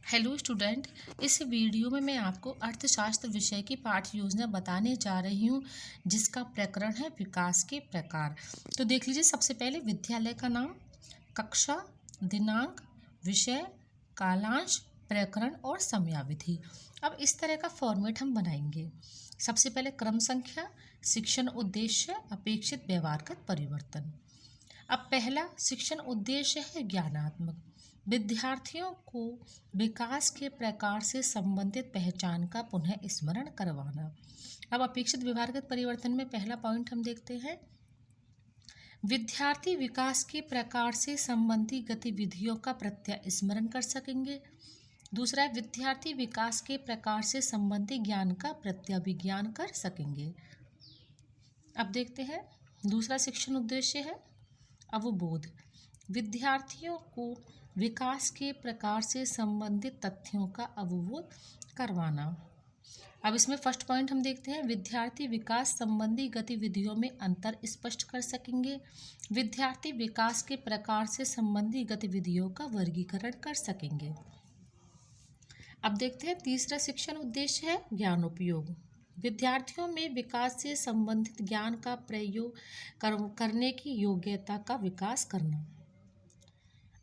Hello student. इस video में मैं आपको अर्थशास्त्र विषय की पाठ्य योजना बताने जा रही हूँ, जिसका प्रकरण है विकास के प्रकार। तो देख लीजिए, सबसे पहले विद्यालय का नाम, कक्षा, दिनांक, विषय, कालांश, प्रकरण और समयावधि। अब इस तरह का फॉर्मेट हम बनाएंगे। सबसे पहले क्रम संख्या, शिक्षण उद्देश्य, अपेक्षित व्यवहारगत परिवर्तन। अब पहला शिक्षण उद्देश्य है ज्ञानात्मक, विद्यार्थियों को विकास के प्रकार से संबंधित पहचान का पुनः स्मरण करवाना। अब अपेक्षित व्यवहारगत परिवर्तन में पहला पॉइंट हम देखते हैं, विद्यार्थी विकास के प्रकार से संबंधित गतिविधियों का प्रत्यास्मरण कर सकेंगे। दूसरा है, विद्यार्थी विकास के प्रकार से संबंधित ज्ञान का प्रत्याभिज्ञान कर सकेंगे। अब देखते हैं, दूसरा शिक्षण उद्देश्य है अवबोध, विद्यार्थियों को विकास के प्रकार से संबंधित तथ्यों का अवबोध करवाना। अब इसमें फर्स्ट पॉइंट हम देखते हैं, विद्यार्थी विकास संबंधी गतिविधियों में अंतर स्पष्ट कर सकेंगे। विद्यार्थी विकास के प्रकार से संबंधी गतिविधियों का वर्गीकरण कर सकेंगे। अब देखते हैं, तीसरा शिक्षण उद्देश्य है ज्ञानोपयोग, विद्यार्थियों में विकास से संबंधित ज्ञान का प्रयोग करने की योग्यता का विकास करना।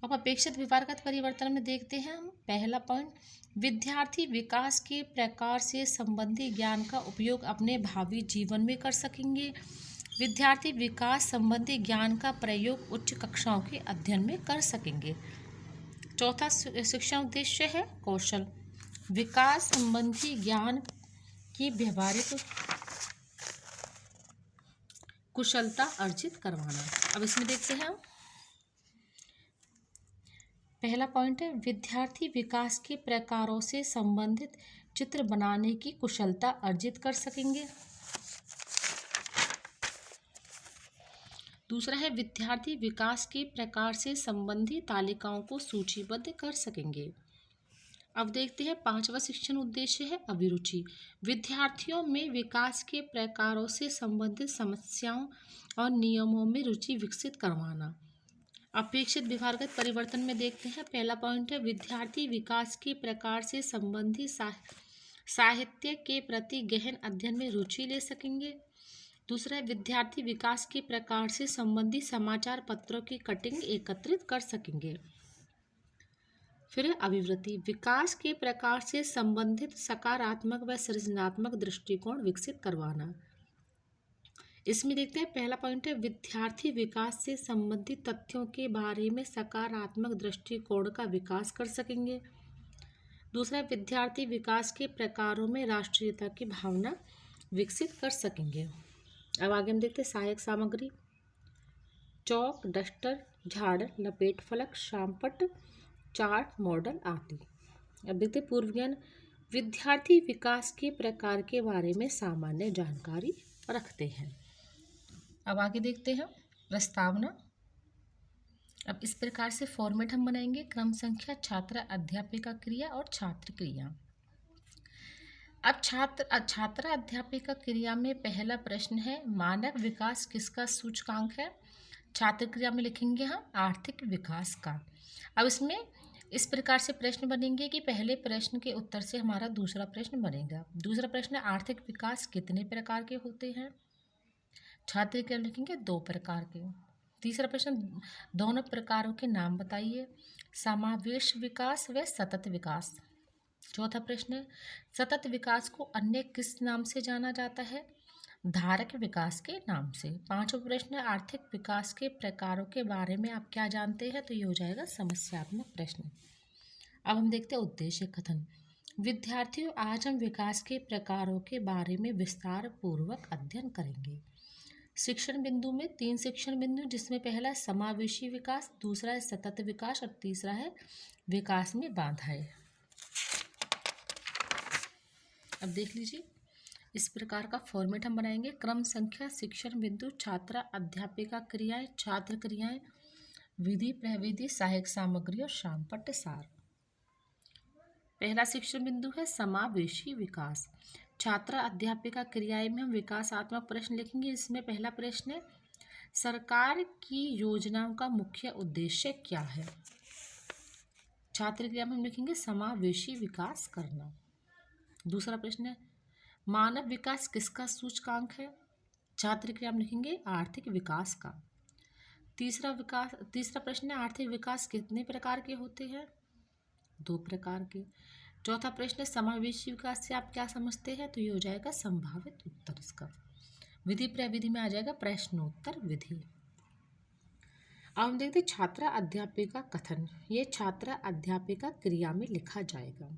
अब अपेक्षित व्यवहारगत परिवर्तन में देखते हैं हम, पहला पॉइंट, विद्यार्थी विकास के प्रकार से संबंधित ज्ञान का उपयोग अपने भावी जीवन में कर सकेंगे। विद्यार्थी विकास संबंधी ज्ञान का प्रयोग उच्च कक्षाओं के अध्ययन में कर सकेंगे। चौथा शिक्षण उद्देश्य है कौशल, विकास संबंधी ज्ञान की व्यवहारिक कुशलता अर्जित करवाना। अब इसमें देखते हैं, पहला पॉइंट है, विद्यार्थी विकास के प्रकारों से संबंधित चित्र बनाने की कुशलता अर्जित कर सकेंगे। दूसरा है, विद्यार्थी विकास के प्रकार से संबंधित तालिकाओं को सूचीबद्ध कर सकेंगे। अब देखते हैं, पांचवा शिक्षण उद्देश्य है अभिरुचि, विद्यार्थियों में विकास के प्रकारों से संबंधित समस्याओं और नियमों में रुचि विकसित करवाना। अपेक्षित व्यवहारगत परिवर्तन में देखते हैं, पहला पॉइंट है, विद्यार्थी विकास के प्रकार से संबंधित साहित्य के प्रति गहन अध्ययन में रुचि ले सकेंगे। दूसरा है, विद्यार्थी विकास के प्रकार से संबंधित समाचार पत्रों की कटिंग एकत्रित कर सकेंगे। फिर अभिवृत्ति, विकास के प्रकार से संबंधित सकारात्मक व सृजनात्मक दृष्टिकोण विकसित करवाना। इसमें देखते हैं, पहला पॉइंट है, विद्यार्थी विकास से संबंधित तथ्यों के बारे में सकारात्मक दृष्टिकोण का विकास कर सकेंगे। दूसरा, विद्यार्थी विकास के प्रकारों में राष्ट्रीयता की भावना विकसित कर सकेंगे। अब आगे हम देखते हैं, सहायक सामग्री, चौक, डस्टर, झाड़, लपेट फलक, शामपट, चार्ट, मॉडल आदि। अब देखते हैं, पूर्व ज्ञान, विद्यार्थी विकास के प्रकार के बारे में सामान्य जानकारी रखते हैं। अब आगे देखते हैं, प्रस्तावना। अब इस प्रकार से फॉर्मेट हम बनाएंगे, क्रम संख्या, छात्र, अध्यापिका क्रिया और छात्र क्रिया। अब छात्र अध्यापिका क्रिया में पहला प्रश्न है, मानव विकास किसका सूचकांक है। छात्र क्रिया में लिखेंगे हम आर्थिक विकास का। अब इसमें इस प्रकार से प्रश्न बनेंगे कि पहले प्रश्न के उत्तर से हमारा दूसरा प्रश्न बनेगा। दूसरा प्रश्न है, आर्थिक विकास कितने प्रकार के होते हैं। छात्र क्रिया लिखेंगे 2 प्रकार के। तीसरा प्रश्न, दोनों प्रकारों के नाम बताइए, समावेश विकास व सतत विकास। चौथा प्रश्न है, सतत विकास को अन्य किस नाम से जाना जाता है। धारक विकास के नाम से। पांचवा प्रश्न है, आर्थिक विकास के प्रकारों के बारे में आप क्या जानते हैं। तो ये हो जाएगा समस्यात्मक प्रश्न। अब हम देखते हैं उद्देश्य कथन। विद्यार्थियों, आज हम विकास के प्रकारों के बारे में विस्तार पूर्वक अध्ययन करेंगे। शिक्षण बिंदु में 3 शिक्षण बिंदु, जिसमें पहला है समावेशी विकास, दूसरा है सतत विकास और तीसरा है विकास में बाधाएं। अब देख लीजिए, इस प्रकार का फॉर्मेट हम बनाएंगे, क्रम संख्या, शिक्षण बिंदु, छात्र अध्यापिका क्रियाएं, छात्र क्रियाएं, विधि प्रविधि, सहायक सामग्री और शामपट्ट सार। पहला शिक्षण बिंदु है समावेशी विकास। छात्र अध्यापिका क्रियाएं में हम विकासात्मक प्रश्न लिखेंगे। इसमें पहला प्रश्न है, सरकार की योजनाओं का मुख्य उद्देश्य क्या है। छात्र क्रिया में हम लिखेंगे समावेशी विकास करना। दूसरा प्रश्न है मानव विकास किसका सूचकांक है? छात्र क्रिया में लिखेंगे आर्थिक विकास का। तीसरा प्रश्न है आर्थिक विकास कितने प्रकार के होते हैं? 2 प्रकार के। चौथा प्रश्न है समावेशी विकास से आप क्या समझते हैं? तो ये हो जाएगा संभावित उत्तर इसका। विधि प्रविधि में आ जाएगा प्रश्नोत्तर विधि। अब हम देखते हैं छात्रा अध्यापिका कथन। ये छात्रा अध्यापिका क्रिया में लिखा जाएगा।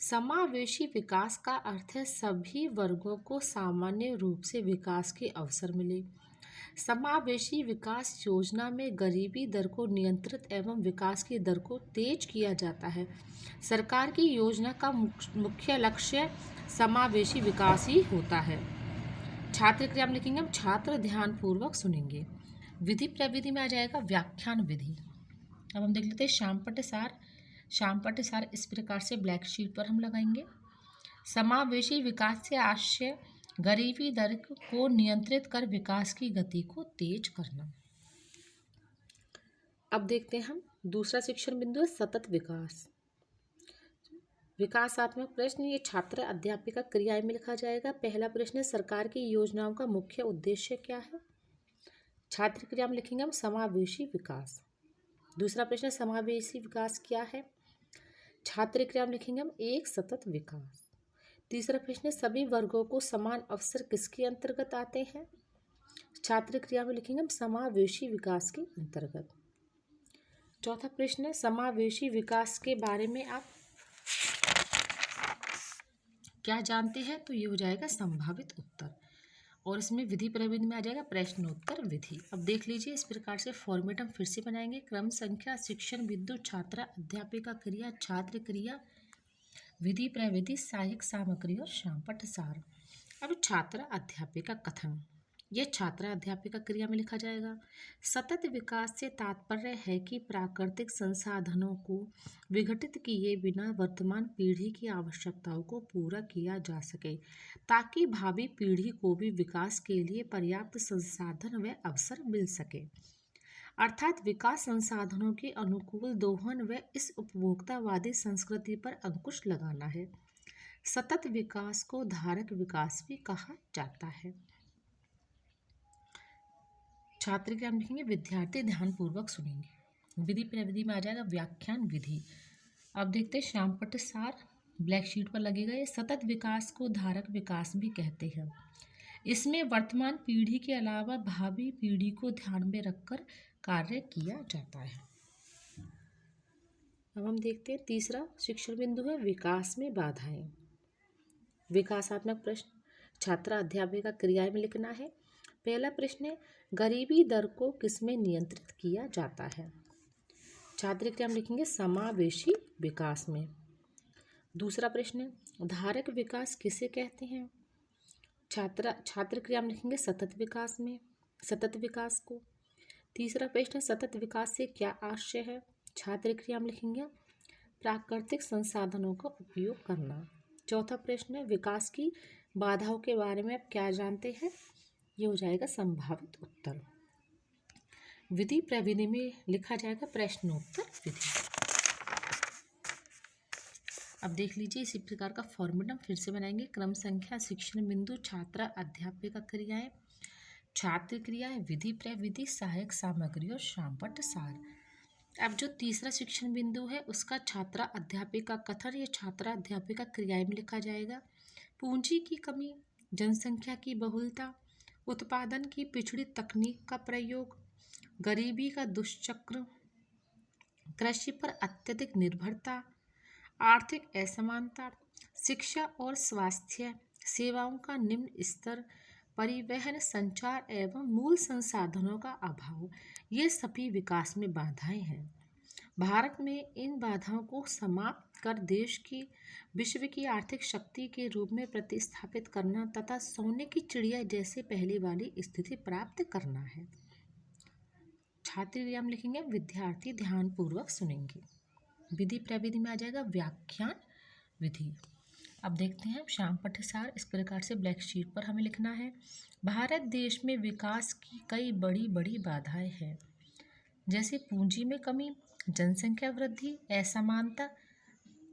समावेशी विकास का अर्थ है सभी वर्गों को सामान्य रूप से विकास के अवसर मिले। समावेशी विकास योजना में गरीबी दर को नियंत्रित एवं विकास की दर को तेज किया जाता है। सरकार की योजना का मुख्य लक्ष्य समावेशी विकास ही होता है। छात्र क्रिया में लिखेंगे हम छात्र ध्यानपूर्वक सुनेंगे। विधि प्रविधि में आ जाएगा व्याख्यान विधि। अब हम देख लेते हैं शामपट्ट सार इस प्रकार से ब्लैक शीट पर हम लगाएंगे। समावेशी विकास से आशय गरीबी दर को नियंत्रित कर विकास की गति को तेज करना। अब देखते हैं हम दूसरा शिक्षण बिंदु है सतत विकास। विकासात्मक प्रश्न ये छात्र अध्यापिका क्रिया में लिखा जाएगा। पहला प्रश्न है सरकार की योजनाओं का मुख्य उद्देश्य क्या है? छात्र क्रिया में लिखेंगे हम समावेशी विकास। दूसरा प्रश्न समावेशी विकास क्या है? छात्र क्रिया में लिखेंगे हम एक सतत विकास। तीसरा प्रश्न सभी वर्गों को समान अवसर किसके अंतर्गत आते हैं? छात्र क्रिया में लिखेंगे हम समावेशी विकास के अंतर्गत। चौथा प्रश्न है समावेशी विकास के बारे में आप क्या जानते हैं? तो ये हो जाएगा संभावित उत्तर। और इसमें विधि प्रविधि में आ जाएगा प्रश्नोत्तर विधि। अब देख लीजिए इस प्रकार से फॉर्मेट हम फिर से बनाएंगे। क्रम संख्या शिक्षण बिंदु छात्रा अध्यापिका क्रिया छात्र क्रिया विधि प्रविधि सहायक सामग्री और शामपट्ट सार। अब छात्रा अध्यापिका कथन यह छात्रा अध्यापिका क्रिया में लिखा जाएगा। सतत विकास से तात्पर्य है कि प्राकृतिक संसाधनों को विघटित किए बिना वर्तमान पीढ़ी की आवश्यकताओं को पूरा किया जा सके ताकि भावी पीढ़ी को भी विकास के लिए पर्याप्त संसाधन व अवसर मिल सके। अर्थात विकास संसाधनों के अनुकूल दोहन व इस उपभोक्तावादी संस्कृति पर अंकुश लगाना है। सतत विकास को धारक विकास भी कहा जाता है। छात्र क्या लिखेंगे विद्यार्थी ध्यानपूर्वक सुनेंगे। विधि प्रविधि में आ जाएगा व्याख्यान विधि। अब देखते हैं शामपट्ट सार ब्लैक शीट पर लगेगा। ये सतत विकास को धारक विकास भी कहते हैं। इसमें वर्तमान पीढ़ी के अलावा भावी पीढ़ी को ध्यान में रखकर कार्य किया जाता है। अब हम देखते हैं तीसरा शिक्षण बिंदु है विकास में बाधाएं। विकासात्मक प्रश्न छात्रा अध्यापिका क्रिया में लिखना है। पहला प्रश्न है गरीबी दर को किसमें नियंत्रित किया जाता है? छात्र क्रिया में लिखेंगे समावेशी विकास में। दूसरा प्रश्न है धारक विकास किसे कहते हैं? छात्र क्रिया में लिखेंगे सतत विकास को। तीसरा प्रश्न सतत विकास से क्या आशय है? छात्र क्रिया में लिखेंगे प्राकृतिक संसाधनों का उपयोग करना। चौथा प्रश्न है विकास की बाधाओं के बारे में आप क्या जानते हैं? ये हो जाएगा संभावित उत्तर। विधि प्रविधि में लिखा जाएगा प्रश्नोत्तर विधि। अब देख लीजिए इसी प्रकार का फॉर्मूला फिर से बनाएंगे। क्रम संख्या शिक्षण बिंदु छात्रा अध्यापिका क्रियाएं छात्र क्रियाएं विधि प्रविधि सहायक सामग्री और शामपट्ट सार। अब जो तीसरा शिक्षण बिंदु है उसका छात्रा अध्यापिका कथन ये छात्रा अध्यापिका क्रियाएं में लिखा जाएगा। पूंजी की कमी जनसंख्या की बहुलता उत्पादन की पिछड़ी तकनीक का प्रयोग गरीबी का दुष्चक्र कृषि पर अत्यधिक निर्भरता आर्थिक असमानता शिक्षा और स्वास्थ्य सेवाओं का निम्न स्तर परिवहन संचार एवं मूल संसाधनों का अभाव ये सभी विकास में बाधाएं हैं। भारत में इन बाधाओं को समाप्त कर देश की विश्व की आर्थिक शक्ति के रूप में प्रतिस्थापित करना तथा सोने की चिड़िया जैसे पहले वाली स्थिति प्राप्त करना है। छात्र हम लिखेंगे विद्यार्थी ध्यानपूर्वक सुनेंगे। विधि प्रविधि में आ जाएगा व्याख्यान विधि। अब देखते हैं शामपट्ट सार इस प्रकार से ब्लैक शीट पर हमें लिखना है। भारत देश में विकास की कई बड़ी बड़ी बाधाएं हैं। जैसे पूंजी में कमी, जनसंख्या वृद्धि, असमानता,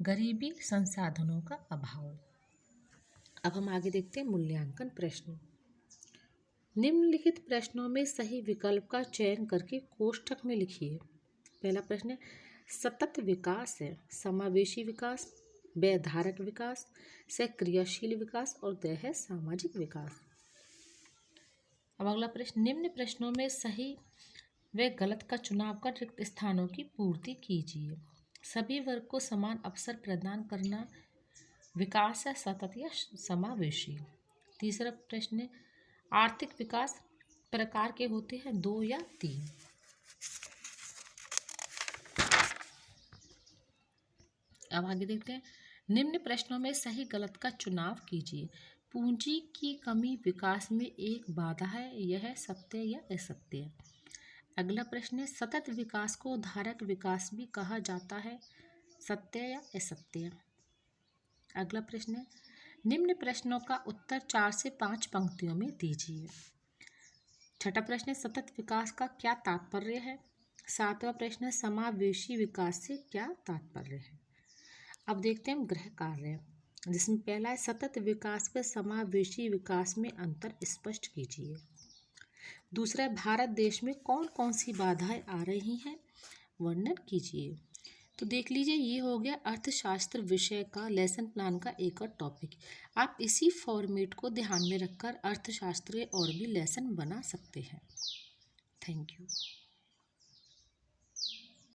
गरीबी, संसाधनों का अभाव। अब हम आगे देखते हैं मूल्यांकन प्रश्न। निम्नलिखित प्रश्नों में सही विकल्प का चयन करके कोष्ठक में लिखिए। पहला प्रश्न है, सतत विकास है, समावेशी विकास, व धारक विकास, से क्रियाशील विकास और द है सामाजिक विकास। अब अगला प्रश्न, निम्न प्रश्नों में सही व गलत का चुनाव कर रिक्त स्थानों की पूर्ति कीजिए। सभी वर्ग को समान अवसर प्रदान करना विकास है, सतत या समावेशी। तीसरा प्रश्न है, आर्थिक विकास प्रकार के होते हैं, 2 या 3। अब आगे देखते हैं, निम्न प्रश्नों में सही गलत का चुनाव कीजिए। पूंजी की कमी विकास में एक बाधा है, यह सत्य या असत्य। अगला प्रश्न है, सतत विकास को धारक विकास भी कहा जाता है, सत्य या असत्य। अगला प्रश्न है, निम्न प्रश्नों का उत्तर 4 से 5 पंक्तियों में दीजिए। छठा प्रश्न है, सतत विकास का क्या तात्पर्य है। सातवां प्रश्न है, समावेशी विकास से क्या तात्पर्य है। अब देखते हैं हम गृह कार्य, जिसमें पहला है, सतत विकास व समावेशी विकास में अंतर स्पष्ट कीजिए। दूसरा है, भारत देश में कौन कौन सी बाधाएं आ रही हैं, वर्णन कीजिए। तो देख लीजिए, ये हो गया अर्थशास्त्र विषय का लेसन प्लान का एक और टॉपिक। आप इसी फॉर्मेट को ध्यान में रखकर अर्थशास्त्र के और भी लेसन बना सकते हैं। Thank you.